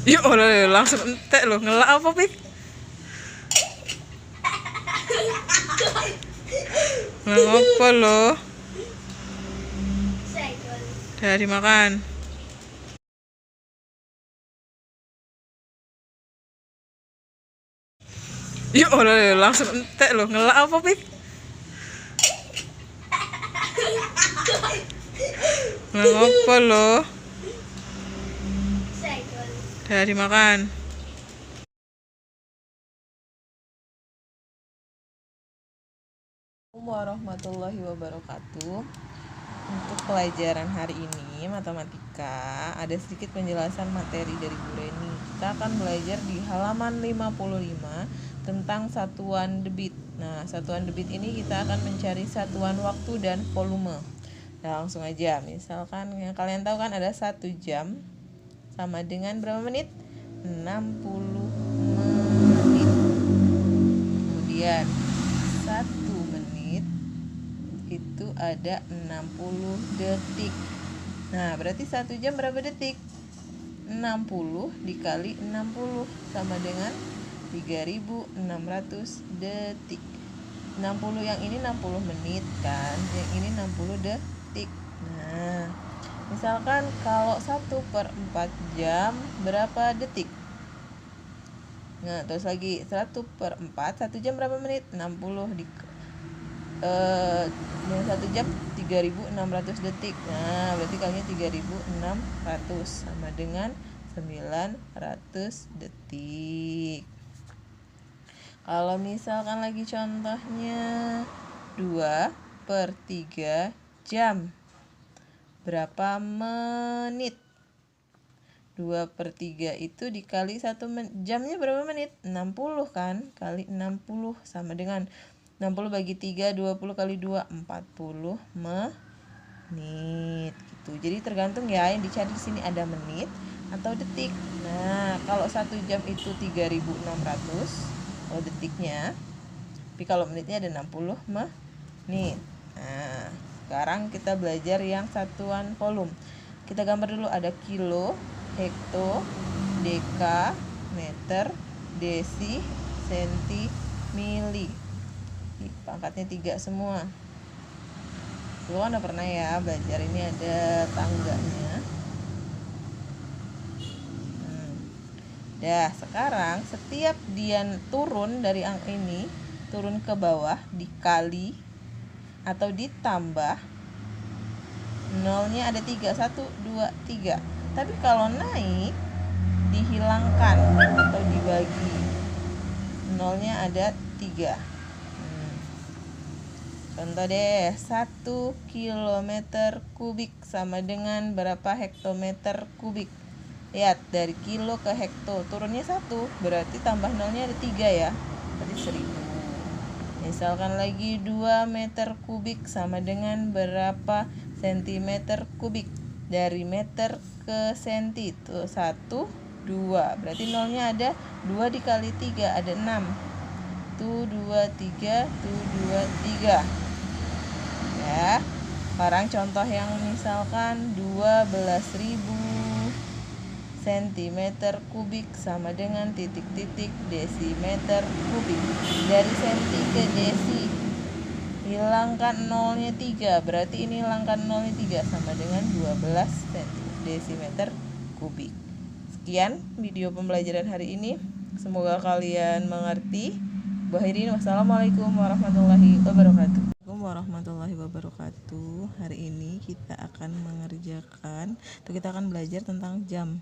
Yuk, langsung entek lo. Ngelak apa, Pik? Ngelak apa lo? Udah dimakan. Yuk, langsung entek lo. Ngelak apa, Pik? Ngelak apa lo? Udah dimakan. Warahmatullahi wabarakatuh. Untuk pelajaran hari ini matematika ada sedikit penjelasan materi dari Bu Reni. Kita akan belajar di halaman 55 tentang satuan debit. Nah, satuan debit ini kita akan mencari satuan waktu dan volume. Nah, langsung aja. Misalkan yang kalian tahu kan ada 1 jam sama dengan berapa menit? 60 menit. Kemudian 1 menit itu ada 60 detik. Nah, berarti 1 jam berapa detik? 60 dikali 60 sama dengan 3600 detik. 60 yang ini 60 menit kan, yang ini 60 detik. Nah, misalkan kalau 1/4 jam berapa detik? Nah, terus lagi 1/4, 1 jam berapa menit? 60 dengan 1 jam 3600 detik. Nah, berarti kalinya 3600 sama dengan 900 detik. Kalau misalkan lagi contohnya 2/3 jam berapa menit? 2/3 itu dikali 1 jamnya berapa menit? 60 kan? Kali 60 sama dengan 60 bagi 3, 20 kali 2, 40 menit gitu. Jadi tergantung ya, yang dicari di sini ada menit atau detik. Nah, kalau 1 jam itu 3600 kalau detiknya. Tapi kalau menitnya ada 60 menit. Nah, sekarang kita belajar yang satuan volume. Kita gambar dulu, ada kilo, hekto, deka, meter, desi, senti, mili. Pangkatnya 3 semua. Lu kan udah pernah ya belajar, ini ada tangganya. Dah, sekarang setiap dia turun dari angka ini, turun ke bawah, dikali atau ditambah, nolnya ada 3, 1, 2, 3. Tapi kalau naik, dihilangkan atau dibagi, nolnya ada 3. Contoh deh, 1 kilometer kubik sama dengan berapa hektometer kubik? Lihat, dari kilo ke hekto, turunnya 1, berarti tambah nolnya ada 3 ya, berarti 1000. Misalkan lagi 2 meter kubik sama dengan berapa sentimeter kubik? Dari meter ke senti, itu 1, 2, berarti nolnya ada 2 dikali 3, ada 6. Tuh 2, 3, tuh 2, 3 ya. Sekarang contoh yang misalkan 12.000 sentimeter kubik sama dengan titik-titik desimeter kubik. Dari senti ke desi, hilangkan nolnya 3, berarti ini hilangkan nolnya 3 sama dengan 12 desimeter kubik. Sekian video pembelajaran hari ini, semoga kalian mengerti. Wassalamualaikum warahmatullahi wabarakatuh. Warahmatullahi wabarakatuh. Hari ini kita akan mengerjakan atau kita akan belajar tentang jam,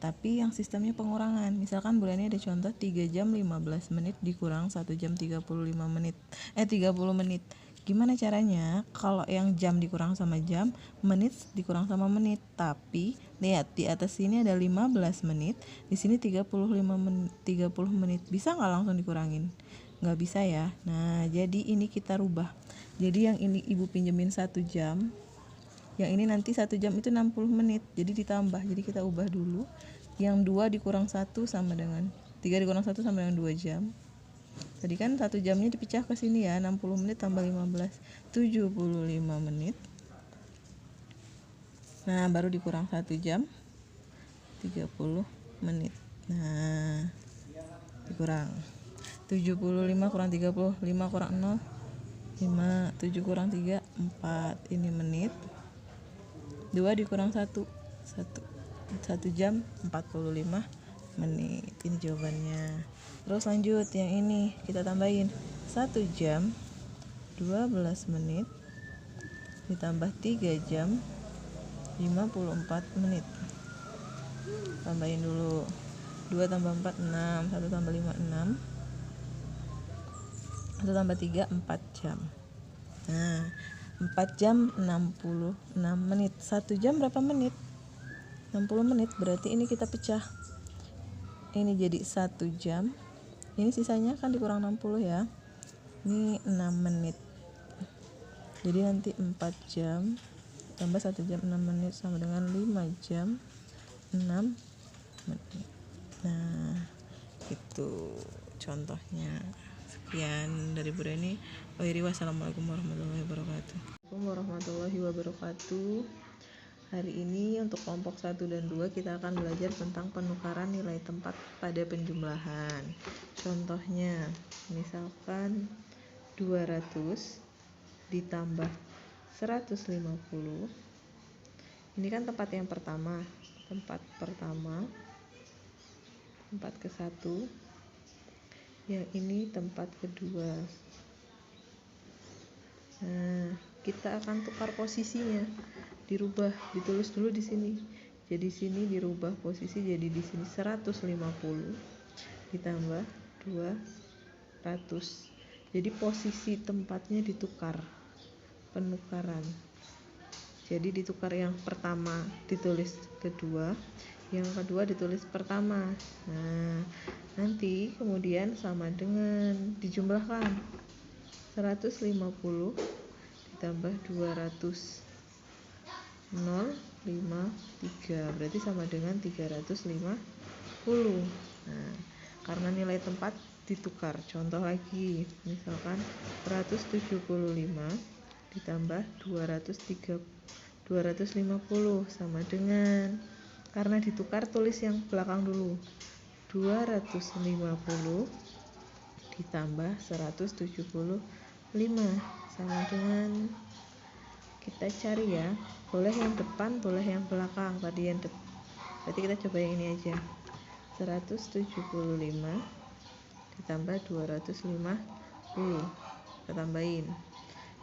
tapi yang sistemnya pengurangan. Misalkan bulannya ada contoh 3 jam 15 menit dikurang 1 jam 35 menit 30 menit. Gimana caranya? Kalau yang jam dikurang sama jam, menit dikurang sama menit. Tapi lihat di atas sini ada 15 menit, di sini 35 menit, 30 menit. Bisa nggak langsung dikurangin? Nggak bisa ya. Nah, jadi ini kita rubah. Jadi yang ini ibu pinjemin 1 jam, yang ini nanti 1 jam itu 60 menit, jadi ditambah. Jadi kita ubah dulu, yang 2 dikurang 1 sama dengan 3 dikurang 1 sama dengan 2 jam. Tadi kan 1 jamnya dipecah ke sini ya, 60 menit tambah 15, 75 menit. Nah, baru dikurang 1 jam, 30 menit. Nah, dikurang 75 kurang 35 kurang 0 5, 7 kurang 3 4, ini menit. 2 dikurang 1 jam 45 menit. Ini jawabannya. Terus lanjut yang ini kita tambahin 1 jam 12 menit ditambah 3 jam 54 menit. Tambahin dulu. 2 tambah 4 6, 1 tambah 5 6, 1 tambah 3 4 jam. Nah, 4 jam 66 menit. 1 jam berapa menit? 60 menit. Berarti ini kita pecah. Ini jadi 1 jam. Ini sisanya kan dikurang 60 ya. Ini 6 menit. Jadi nanti 4 jam tambah 1 jam 6 menit sama dengan 5 jam 6 menit. Nah, itu contohnya. Sekian dari Bu Reni. Wassalamualaikum warahmatullahi wabarakatuh. Warahmatullahi wabarakatuh. Hari ini untuk kelompok 1 dan 2 kita akan belajar tentang penukaran nilai tempat pada penjumlahan. Contohnya, misalkan 200 ditambah 150. Ini kan tempat yang pertama, tempat ke-1. Yang ini tempat kedua. Nah, kita akan tukar posisinya, dirubah, ditulis dulu di sini. Jadi sini dirubah posisi, jadi di sini 150 ditambah 200. Jadi posisi tempatnya ditukar, penukaran. Jadi ditukar, yang pertama ditulis kedua, yang kedua ditulis pertama. Nah, nanti kemudian sama dengan dijumlahkan 150 ditambah 200 053, berarti sama dengan 350. Nah, karena nilai tempat ditukar. Contoh lagi, misalkan 175 ditambah 250 sama dengan, karena ditukar tulis yang belakang dulu, 250 ditambah 175 sama dengan, kita cari ya, boleh yang depan boleh yang belakang. Tadi yang depan, berarti kita coba yang ini aja. 175 ditambah 250, kita tambahin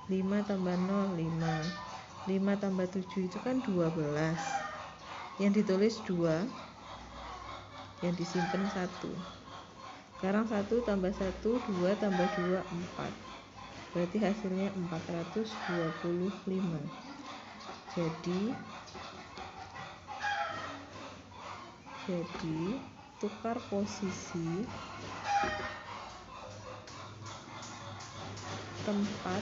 5 tambah 0 5 tambah 7 itu kan 12, yang ditulis 2, yang disimpan 1. Sekarang 1 tambah 1 2 tambah 2 4, berarti hasilnya 425. Jadi tukar posisi tempat.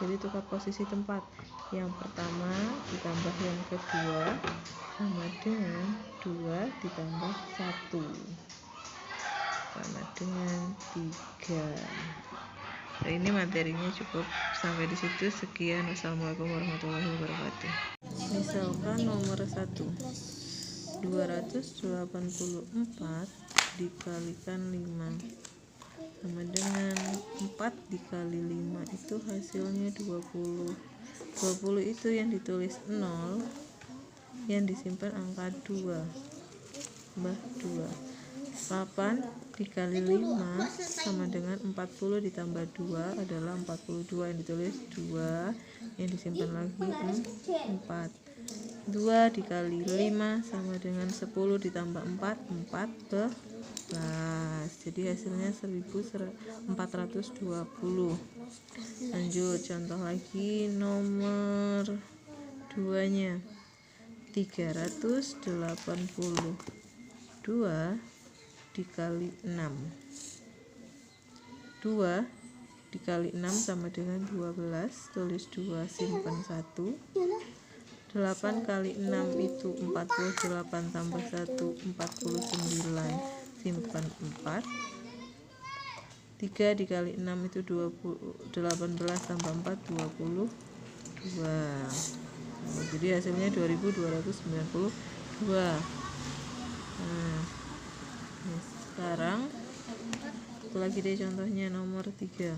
Jadi tukar posisi tempat, yang pertama ditambah yang kedua sama dengan 2 ditambah 1 sama dengan 3. Nah, ini materinya cukup sampai di situ. Sekian, wassalamualaikum warahmatullahi wabarakatuh. Misalkan nomor 1, 284 dikalikan 5 sama dengan 4 dikali 5, itu hasilnya 20. 20 itu yang ditulis 0, yang disimpan angka 2, tambah 2. 8 dikali 5 sama dengan 40 ditambah 2 adalah 42, yang ditulis 2, yang disimpan lagi 4. 2 dikali 5 sama dengan 10 ditambah 4 14. Jadi hasilnya 1420. Lanjut contoh lagi nomor 2 nya. 382 dikali 6. 2 dikali 6 sama dengan 12, tulis 2 simpan 1. 8 kali 6 itu 48 tambah 1 49, simpan 4. 3 dikali 6 itu 18 tambah 4 22. Jadi hasilnya 2292. Nah, sekarang satu lagi deh contohnya nomor 3.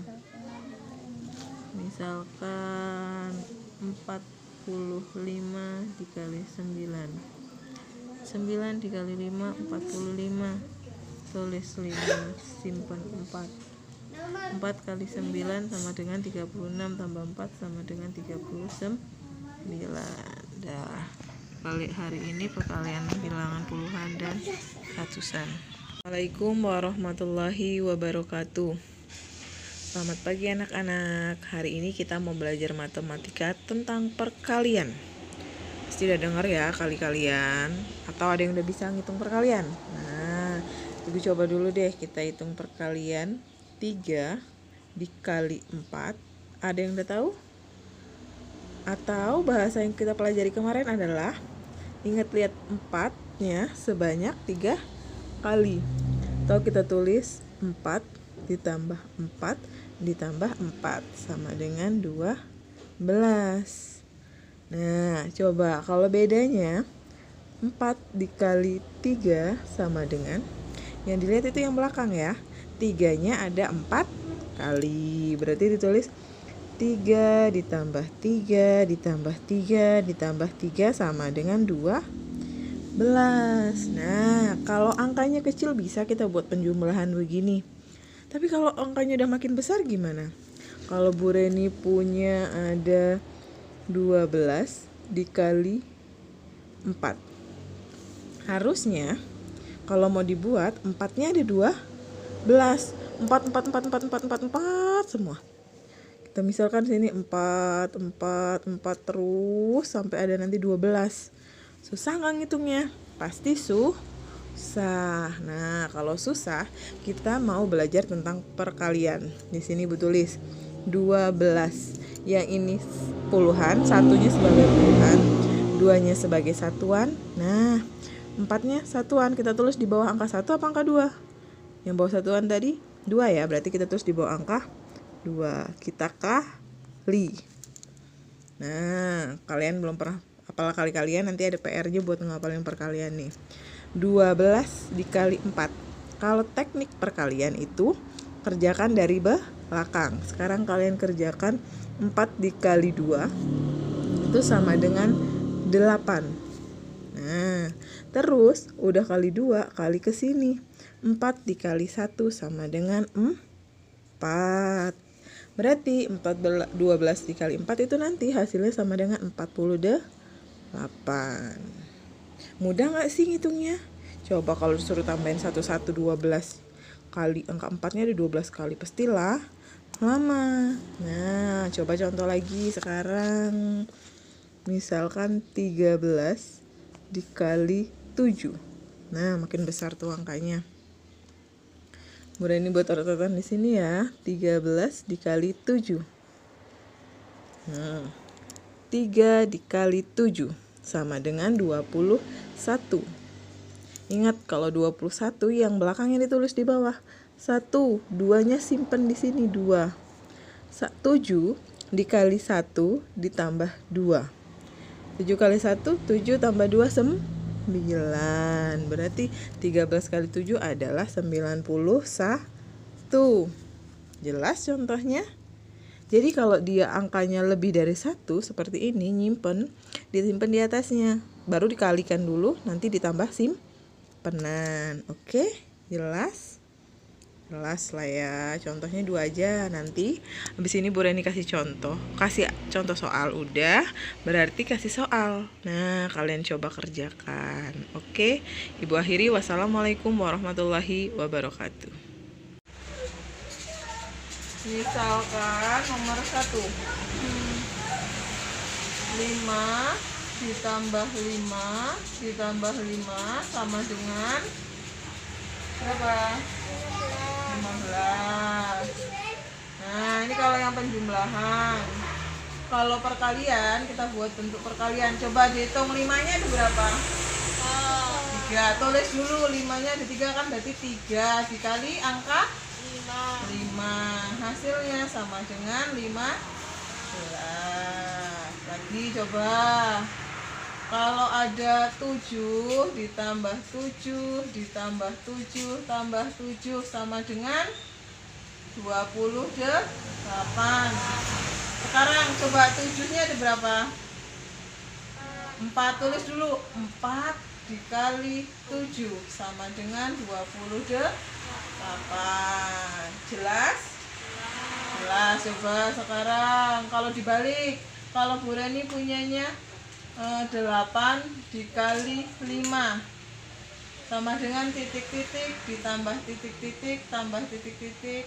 Misalkan 45 dikali 9. 9 dikali 5 45. Tulis 5, simpan 4. 4 kali 9 sama dengan 36, tambah 4 sama dengan 39. Dah. Kali hari ini perkalian bilangan puluhan dan ratusan. Assalamualaikum warahmatullahi wabarakatuh. Selamat pagi anak-anak. Hari ini kita mau belajar matematika tentang perkalian. Pasti udah dengar ya kali-kalian, atau ada yang udah bisa ngitung perkalian. Nah, Ibu coba dulu deh kita hitung perkalian 3 dikali 4. Ada yang udah tahu? Atau bahasa yang kita pelajari kemarin adalah ingat lihat 4-nya sebanyak 3 kali. Atau kita tulis 4 ditambah 4 ditambah 4 sama dengan 12. Nah, coba kalau bedanya 4 dikali 3 sama dengan, yang dilihat itu yang belakang ya, 3-nya ada 4 kali. Berarti ditulis 3 ditambah 3 ditambah 3 ditambah 3 sama dengan 12. Nah, kalau angkanya kecil bisa kita buat penjumlahan begini. Tapi kalau angkanya udah makin besar gimana? Kalau Bu Reni punya ada 12 dikali 4. Harusnya kalau mau dibuat 4-nya ada 12. 4 semua. Kita misalkan sini 4 terus sampai ada nanti 12. Susah nggak ngitungnya? Pasti susah. Nah, kalau susah, kita mau belajar tentang perkalian. Di sini Bu tulis 12. Yang ini puluhan, satunya sebagai puluhan, 2-nya sebagai satuan. Nah, 4-nya satuan. Kita tulis di bawah angka 1 apa angka 2? Yang bawah satuan tadi 2 ya, berarti kita tulis di bawah angka 2. Kita kali. Nah, kalian belum pernah hafal kali-kalian, nanti ada PR-nya buat ngapalin perkalian nih. 12 dikali 4. Kalau teknik perkalian itu kerjakan dari belakang. Sekarang kalian kerjakan 4 dikali 2 itu sama dengan 8. Nah, terus udah kali 2 kali ke sini. 4 dikali 1 sama dengan 4. Berarti 12 dikali 4 itu nanti hasilnya sama dengan 48. Mudah gak sih ngitungnya? Coba kalau disuruh tambahin 12 kali angka 4-nya ada 12 kali, pastilah lama. Nah, coba contoh lagi sekarang. Misalkan 13 dikali 7. Nah, makin besar tuh angkanya. Mudah ini buat catatan di sini ya. 13 dikali 7. Nah, 3 dikali 7 sama dengan 21. Ingat kalau 21 yang belakangnya ditulis di bawah. 1, 2-nya simpen di sini 2. 7 dikali 1 ditambah 2. 7 kali 1, 7 tambah 2, 9. Berarti 13 kali 7 adalah 91. Jelas contohnya? Jadi kalau dia angkanya lebih dari 1 seperti ini, disimpan di atasnya. Baru dikalikan dulu, nanti ditambah simpenan. Oke, jelas? Jelas lah ya. Contohnya 2 aja nanti. Habis ini Bu Reni kasih contoh soal udah, berarti kasih soal. Nah, kalian coba kerjakan. Oke, Ibu akhiri. Wassalamualaikum warahmatullahi wabarakatuh. Misalkan nomor 1, 5 ditambah 5 ditambah 5 sama dengan berapa? 15. Nah, ini kalau yang penjumlahan. Kalau perkalian, kita buat bentuk perkalian. Coba dihitung 5-nya ada berapa? 3. Tulis dulu 5-nya ada 3 kan, berarti 3 dikali angka 5. Hasilnya sama dengan 15. Lagi coba. Kalau ada 7 ditambah 7 ditambah 7 tambah 7 sama dengan 28. Sekarang coba 7-nya ada berapa? 4, tulis dulu. 4 dikali 7 sama dengan 28. Jelas? Jelas. Coba sekarang kalau dibalik. Kalau Bu Reni punyanya 8 dikali 5 sama dengan titik-titik ditambah titik-titik tambah titik-titik.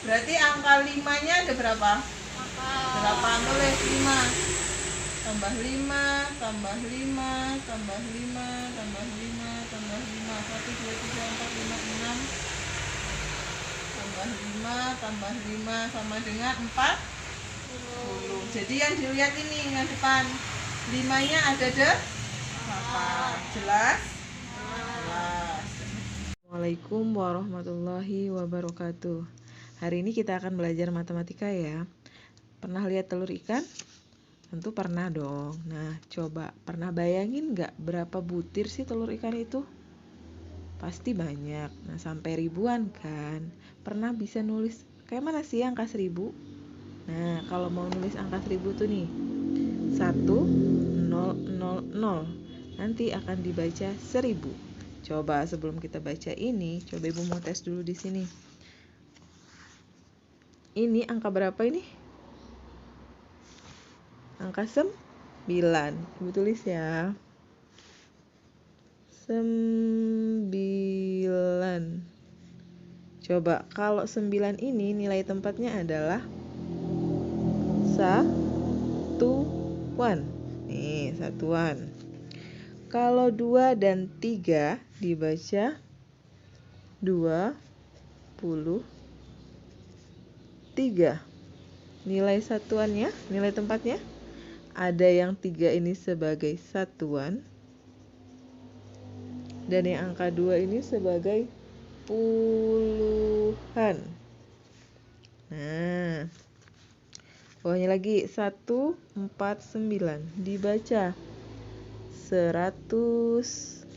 Berarti angka 5-nya ada berapa? 8. Tulis 5 tambah 5 tambah 5 tambah 5 tambah 5 tambah 5 1 2 3 4 5 6 tambah 5 tambah 5 sama dengan 40. Jadi yang dilihat ini yang depan 5-nya ada 8. Jelas? Jelas. Assalamualaikum warahmatullahi wabarakatuh. Hari ini kita akan belajar matematika ya. Pernah lihat telur ikan? Tentu pernah dong. Nah, coba pernah bayangin nggak berapa butir sih telur ikan itu? Pasti banyak. Nah, sampai ribuan kan. Pernah bisa nulis kayak mana sih angka 1000? Nah, kalau mau nulis angka 1000 tuh nih 1000. Nanti akan dibaca 1000. Coba sebelum kita baca ini, coba Ibu mau tes dulu di sini. Ini angka berapa ini? Angka 9. Ibu tulis ya. 9. Coba kalau 9 ini nilai tempatnya adalah satuan. Nih, satuan. Kalau 2 dan 3 dibaca 23. Nilai satuannya, nilai tempatnya ada yang 3 ini sebagai satuan dan yang angka 2 ini sebagai puluhan. Nah, bawahnya lagi 149 dibaca 149.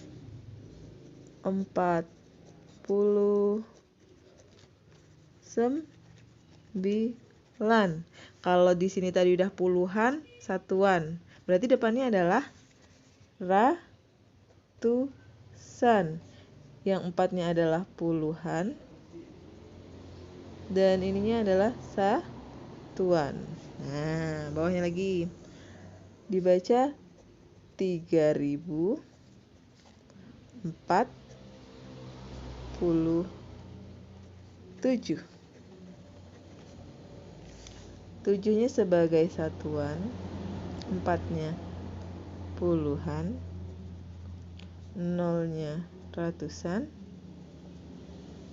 Kalau di sini tadi udah puluhan, satuan. Berarti depannya adalah ratusan. Yang 4-nya adalah puluhan. Dan ininya adalah satuan. Nah, bawahnya lagi dibaca 3047. 7-nya sebagai satuan, 4-nya puluhan, 0-nya ratusan,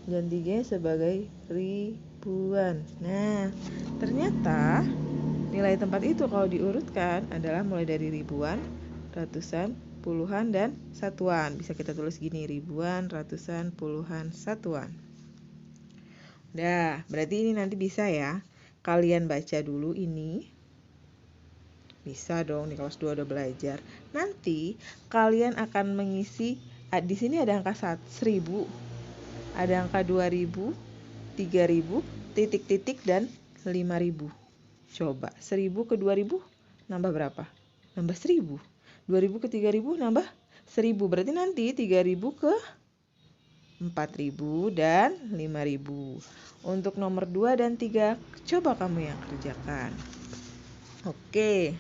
dan 3-nya sebagai ribuan. Nah, ternyata nilai tempat itu kalau diurutkan adalah mulai dari ribuan, ratusan, puluhan, dan satuan. Bisa kita tulis gini, ribuan, ratusan, puluhan, satuan. Udah, berarti ini nanti bisa ya. Kalian baca dulu ini. Bisa dong, di kelas 2 udah belajar. Nanti kalian akan mengisi, di sini ada angka 1000, ada angka 2000, 3000, titik-titik, dan 5000. Coba 1000 ke 2000 nambah berapa? Nambah 1000. 2000 ke 3000 nambah 1000. Berarti nanti 3000 ke 4000 dan 5000. Untuk nomor 2 dan 3 coba kamu yang kerjakan. Oke.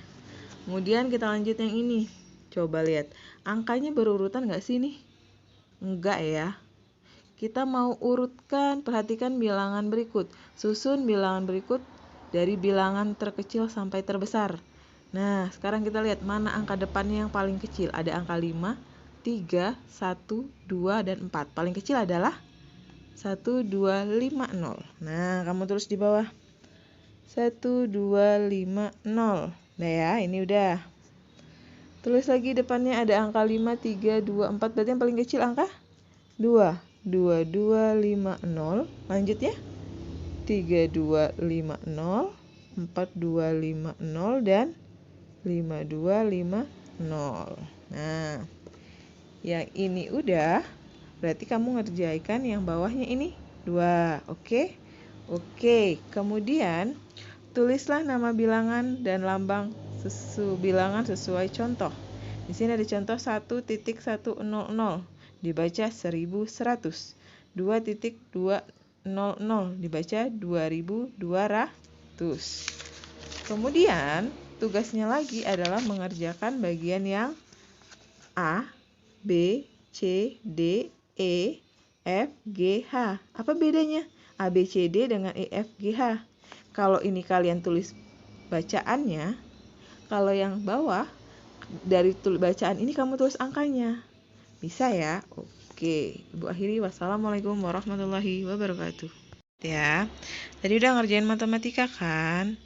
Kemudian kita lanjut yang ini. Coba lihat, angkanya berurutan nggak sih nih? Enggak ya. Kita mau urutkan, perhatikan bilangan berikut. Susun bilangan berikut dari bilangan terkecil sampai terbesar. Nah, sekarang kita lihat mana angka depannya yang paling kecil. Ada angka 5, 3, 1, 2, dan 4. Paling kecil adalah 1250. Nah, kamu tulis di bawah 1250. Nah ya, ini udah. Tulis lagi depannya ada angka 5, 3, 2, 4. Berarti yang paling kecil angka 2. 2250. Lanjut ya. 3250, 4250, dan 5250. Nah, yang ini udah, berarti kamu ngerjakan yang bawahnya ini 2. Oke? Oke, kemudian tulislah nama bilangan dan lambang bilangan sesuai contoh. Di sini ada contoh 1.100 dibaca 1100. 2.200 dibaca 2200. Kemudian tugasnya lagi adalah mengerjakan bagian yang A, B, C, D, E, F, G, H. Apa bedanya A, B, C, D dengan E, F, G, H? Kalau ini kalian tulis bacaannya, kalau yang bawah dari bacaan ini kamu tulis angkanya. Bisa ya? Oke, Ibu akhiri. Wassalamualaikum warahmatullahi wabarakatuh. Ya, tadi udah ngerjain matematika kan?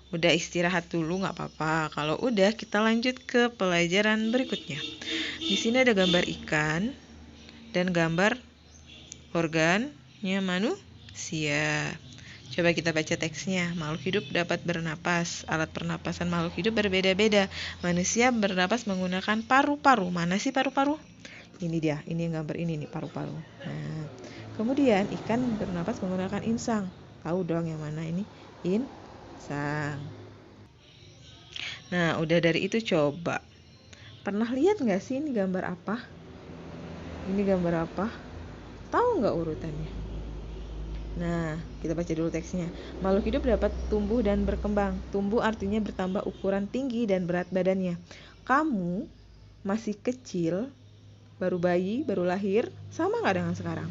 Udah istirahat dulu nggak apa-apa. Kalau udah, kita lanjut ke pelajaran berikutnya. Di sini ada gambar ikan dan gambar organnya manusia. Coba kita baca teksnya. Makhluk hidup dapat bernapas. Alat pernapasan makhluk hidup berbeda-beda. Manusia bernapas menggunakan paru-paru. Mana sih paru-paru? Ini dia. Ini yang gambar ini nih, paru-paru. Nah, kemudian ikan bernapas menggunakan insang. Tahu dong yang mana ini? Insang. Nah, udah dari itu coba. Pernah lihat nggak sih ini gambar apa? Ini gambar apa? Tahu nggak urutannya? Nah, kita baca dulu teksnya. Makhluk hidup dapat tumbuh dan berkembang. Tumbuh artinya bertambah ukuran tinggi dan berat badannya. Kamu masih kecil, baru bayi, baru lahir, sama nggak dengan sekarang?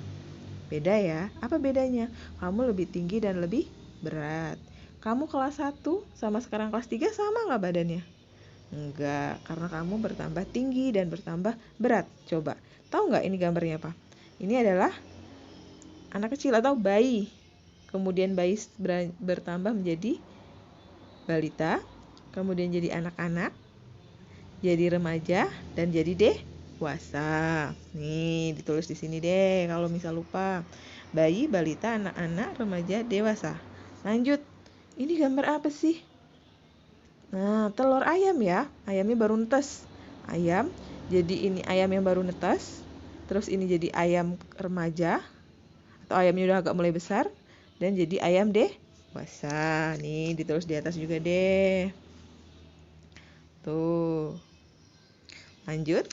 Beda ya. Apa bedanya? Kamu lebih tinggi dan lebih berat. Kamu kelas 1 sama sekarang kelas 3 sama nggak badannya? Enggak, karena kamu bertambah tinggi dan bertambah berat. Coba, tahu nggak ini gambarnya apa? Ini adalah anak kecil atau bayi. Kemudian bayi bertambah menjadi balita, kemudian jadi anak-anak, jadi remaja, dan jadi dewasa. Nih, ditulis di sini deh kalau misal lupa. Bayi, balita, anak-anak, remaja, dewasa. Lanjut. Ini gambar apa sih? Nah, telur ayam ya. Ayamnya baru netes. Ayam, jadi ini ayam yang baru netes. Terus ini jadi ayam remaja. Atau ayamnya udah agak mulai besar. Dan jadi ayam dewasa. Nih, ditulis di atas juga deh. Tuh. Lanjut.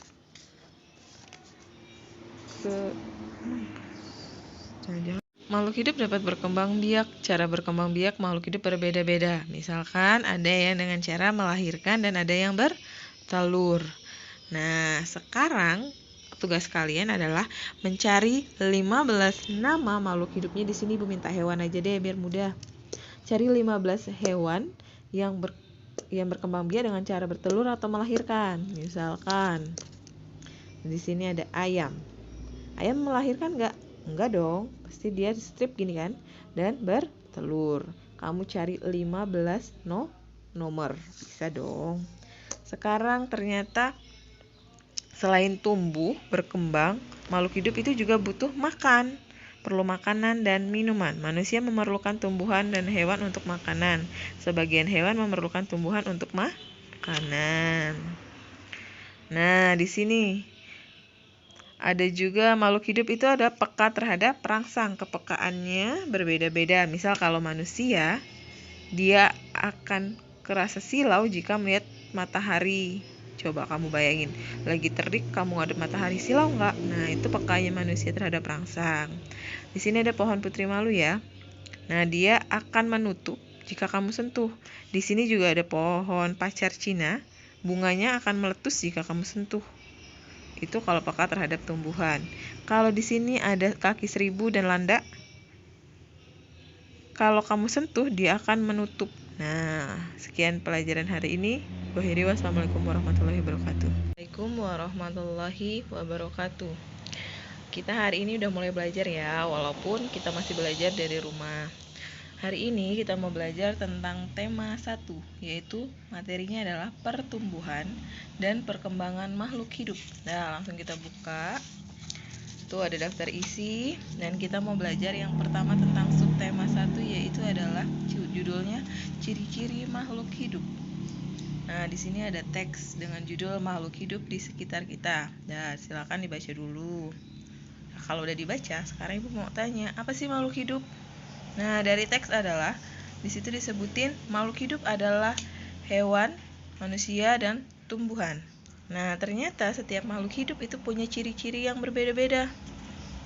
Makhluk hidup dapat berkembang biak. Cara berkembang biak makhluk hidup berbeda-beda. Misalkan ada yang dengan cara melahirkan dan ada yang bertelur. Nah, sekarang tugas kalian adalah mencari 15 nama makhluk hidupnya. Di sini Ibu minta hewan aja deh biar mudah. Cari 15 hewan yang berkembang biak dengan cara bertelur atau melahirkan. Misalkan di sini ada ayam. Ayam melahirkan nggak? Enggak dong. Pasti dia strip gini kan dan bertelur. Kamu cari 15 nomor. Bisa dong. Sekarang ternyata selain tumbuh, berkembang, makhluk hidup itu juga butuh makan. Perlu makanan dan minuman. Manusia memerlukan tumbuhan dan hewan untuk makanan. Sebagian hewan memerlukan tumbuhan untuk makanan. Nah, di sini ada juga makhluk hidup itu ada peka terhadap perangsang. Kepekaannya berbeda-beda. Misal kalau manusia, dia akan kerasa silau jika melihat matahari. Coba kamu bayangin, lagi terik kamu ngadep matahari, silau nggak? Nah, itu pekanya manusia terhadap perangsang. Di sini ada pohon putri malu ya. Nah, dia akan menutup jika kamu sentuh. Di sini juga ada pohon pacar Cina. Bunganya akan meletus jika kamu sentuh. Itu kalau peka terhadap tumbuhan. Kalau di sini ada kaki seribu dan landak. Kalau kamu sentuh, dia akan menutup. Nah, sekian pelajaran hari ini. Wassalamualaikum warahmatullahi wabarakatuh. Waalaikumsalam warahmatullahi wabarakatuh. Kita hari ini udah mulai belajar ya, walaupun kita masih belajar dari rumah. Hari ini kita mau belajar tentang tema 1, yaitu materinya adalah pertumbuhan dan perkembangan makhluk hidup. Nah, langsung kita buka. Tuh ada daftar isi dan kita mau belajar yang pertama tentang subtema 1, yaitu adalah judulnya ciri-ciri makhluk hidup. Nah, di sini ada teks dengan judul makhluk hidup di sekitar kita. Nah, silakan dibaca dulu. Nah, kalau udah dibaca, sekarang Ibu mau tanya, apa sih makhluk hidup? Nah, dari teks adalah di situ disebutin makhluk hidup adalah hewan, manusia, dan tumbuhan. Nah, ternyata setiap makhluk hidup itu punya ciri-ciri yang berbeda-beda.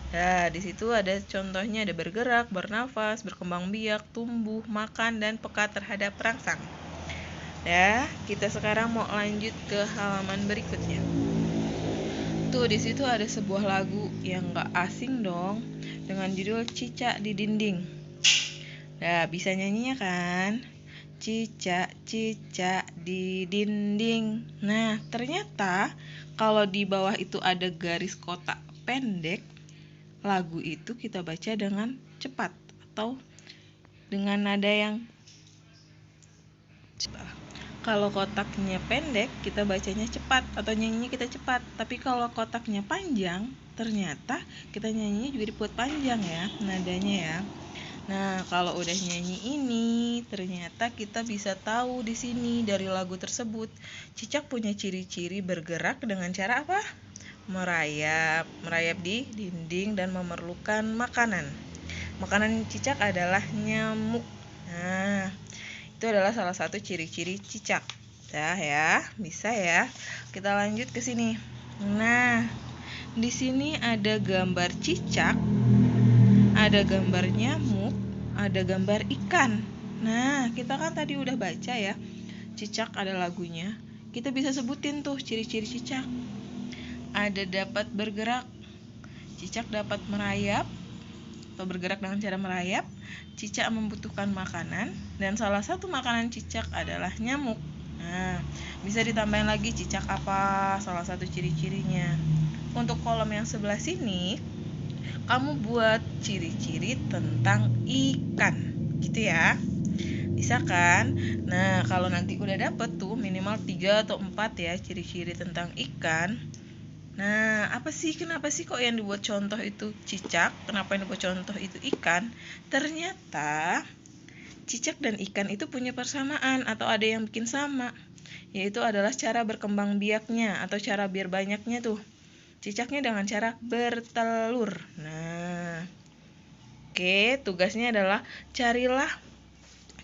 Nah, di situ ada contohnya, ada bergerak, bernafas, berkembang biak, tumbuh, makan, dan peka terhadap perangsang. Ya, kita sekarang mau lanjut ke halaman berikutnya. Tuh, di situ ada sebuah lagu yang gak asing dong, dengan judul Cicak di Dinding. Nah, bisa nyanyinya kan? Cicak, cicak di dinding. Nah, ternyata kalau di bawah itu ada garis kotak pendek, lagu itu kita baca dengan cepat atau dengan nada yang cepat. Kalau kotaknya pendek, kita bacanya cepat atau nyanyinya kita cepat. Tapi kalau kotaknya panjang, ternyata kita nyanyinya juga dibuat panjang ya, nadanya ya. Nah, kalau udah nyanyi ini, ternyata kita bisa tahu di sini dari lagu tersebut, cicak punya ciri-ciri bergerak dengan cara apa? Merayap di dinding dan memerlukan makanan. Makanan cicak adalah nyamuk. Nah, itu adalah salah satu ciri-ciri cicak. Dah ya, bisa ya. Kita lanjut ke sini. Nah, di sini ada gambar cicak, ada gambar nyamuk, ada gambar ikan. Nah, kita kan tadi udah baca ya, cicak ada lagunya. Kita bisa sebutin tuh ciri-ciri cicak. Ada dapat bergerak, cicak dapat merayap atau bergerak dengan cara merayap, cicak membutuhkan makanan, dan salah satu makanan cicak adalah nyamuk. Nah, bisa ditambahin lagi cicak apa salah satu ciri-cirinya. Untuk kolom yang sebelah sini, kamu buat ciri-ciri tentang ikan, gitu ya. Bisa kan? Nah, kalau nanti udah dapet tuh minimal 3 atau 4 ya ciri-ciri tentang ikan. Nah, kenapa sih kok yang dibuat contoh itu cicak? Kenapa yang dibuat contoh itu ikan? Ternyata cicak dan ikan itu punya persamaan atau ada yang bikin sama, yaitu adalah cara berkembang biaknya atau cara biar banyaknya tuh. Cicaknya dengan cara bertelur. Nah, oke, tugasnya adalah carilah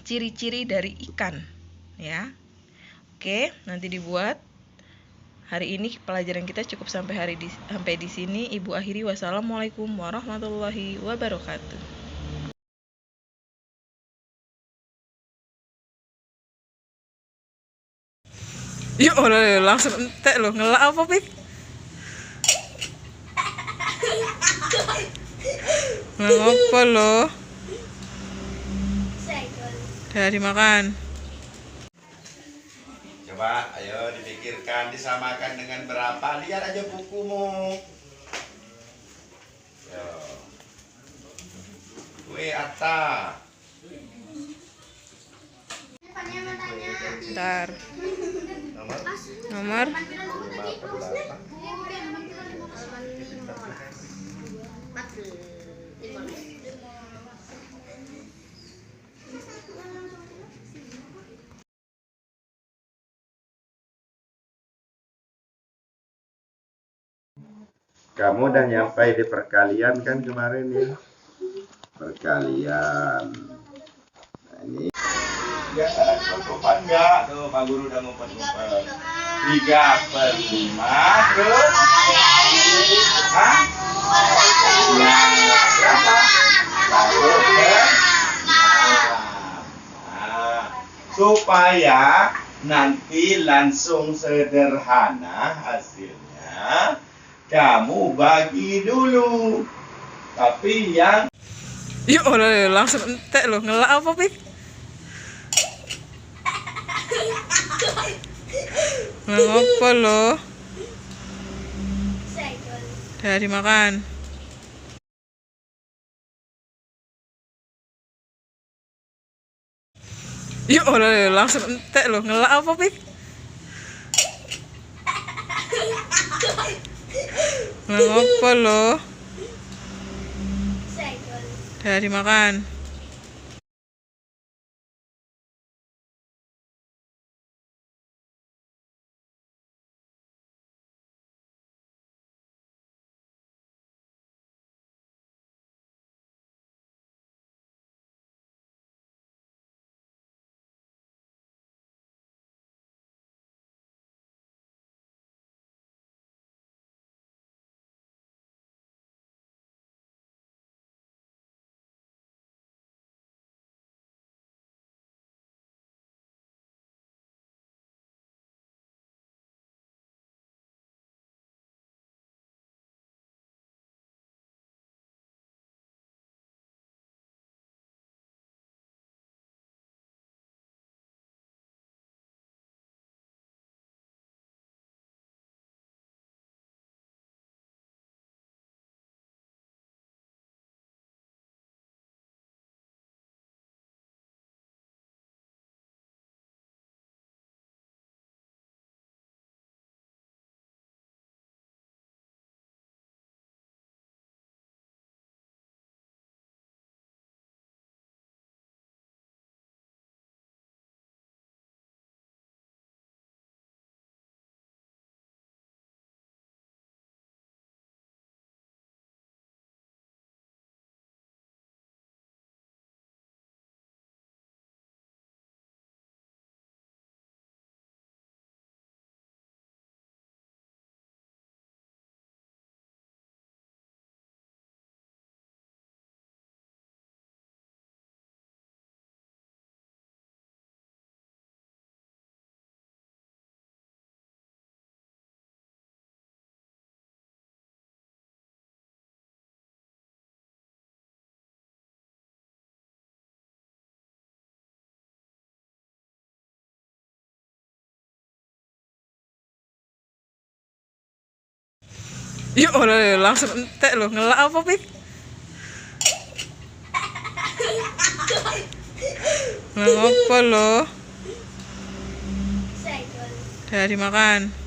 ciri-ciri dari ikan, ya. Oke, nanti dibuat. Hari ini pelajaran kita cukup sampai di sini. Ibu akhiri, wassalamualaikum warahmatullahi wabarakatuh. Yuk, langsung entek loh, ngelak apa, Pik? Ngapa lo? Dari makan. Coba, ayo dipikirkan, disamakan dengan berapa? Lihat aja bukumu. Yo. Atta. Bentar. Nomor 5/8. Kamu udah nyampe di perkalian kan kemarin ya? Perkalian. Nah, ini ya, penutupan enggak? Tuh, Pak Guru udah ngumpet-ngumpet. 3/5 terus? Hah? Berapa? 1/6. Nah, supaya nanti langsung sederhana hasilnya, kamu bagi dulu. Tapi yang yuk, langsung entek loh, ngelak apa, Pik? Ngapa lo? Dari makan. Yuk, langsung entek loh, ngelak apa, Pik? Ngapa lo? Udah dimakan. Yuk, langsung entek lo, ngelak apa, Pik? Ngelak apa lo? Udah dimakan.